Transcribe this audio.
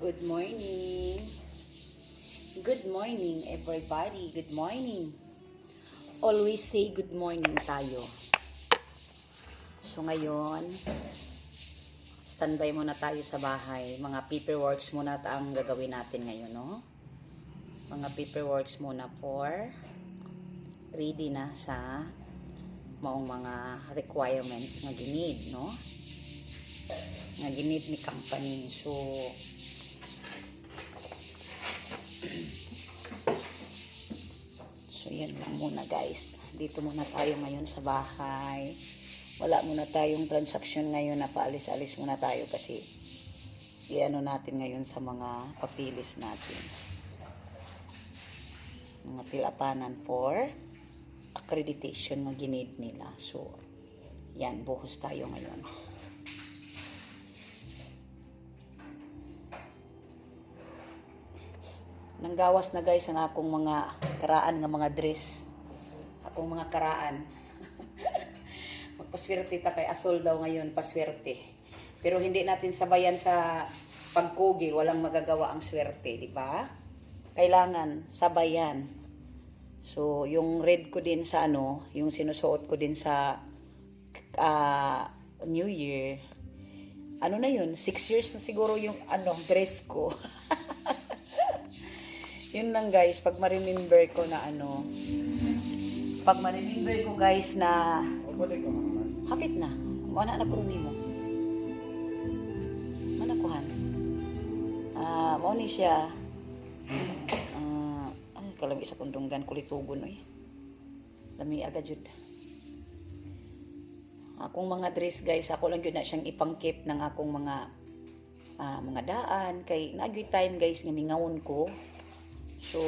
Good morning. Good morning, everybody. Good morning. Always say good morning tayo. So ngayon, standby muna tayo sa bahay. Mga paperworks muna ang gagawin natin ngayon, no? Mga paperworks muna for ready na sa maong mga requirements nga ginid, no? Nga ginid ni company. So yan lang muna guys. Dito muna tayo ngayon sa bahay. Wala muna tayong transaction ngayon na paalis-alis muna tayo kasi iano natin ngayon sa mga papilis natin. Mga pilapanan for accreditation nga ginid nila. So yan, buhos tayo ngayon. Nanggawas na guys ang akong mga karaan nga mga dress. Akong mga karaan. Magpaswerte ta kay Asol daw ngayon, paswerte. Pero hindi natin sabayan sa pagkugi, walang magagawa ang swerte, di ba? Kailangan sabayan. So, yung red ko din sa yung sinusuot ko din sa New Year. Ano na yun? 6 years na siguro yung dress ko. Yun lang guys, pag ma-remember ko na pag ma-remember ko guys na hapit na, wala na kurumi mo. Manakuhan. Mauni siya. Kalami sa kundunggan, kulitugon oy. Lami agad jud. Akong mga dress guys, ako lang yun na siyang ipangkip ng akong mga daan. Kay nag-time guys nga mingawon ko. So,